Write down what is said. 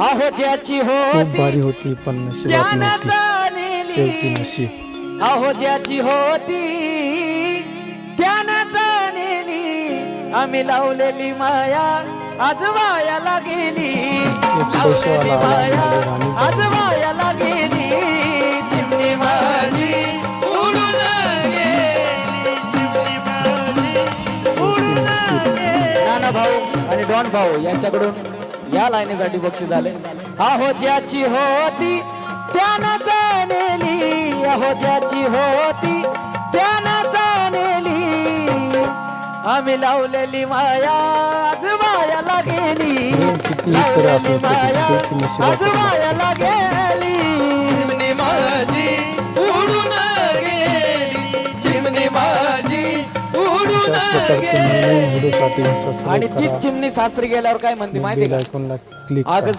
अहो ज्याची खूप भारी होती होती पण नशिबात त्यानं नव्हती जाणली शेवटी नशीब. अहो ज्याची होती त्यानं जाणली आम्ही लावलेली माया आज वायाला गेली लावलेली पैशावाला आला माया म्हणाले राणी आज वायाला गेली चिमणी माझी उडून गेली चिमणी माझी उडून गेली. नाना भाऊ आणि डॉन भाऊ यांच्याकडून या लाईनीसाठी बक्षीस झाले. अहो ज्याची होती त्यानं जाणली अहो ज्याची होती त्यानं जाणली आम्ही लावलेली माया आज वायाला गेली किती लावलेली माया शेवटी नशिबात आज वायाला गेली चिमणी माझी उडून गेली चिमणी माझी उडून अशाच प्रकारचे गेली. व्हिडिओसाठी सबस्क्राईब आणि करा. तीच चिमणी सासरी गेल्यावर काय म्हणते माहिती का आयकॉनला क्लिक अग करा.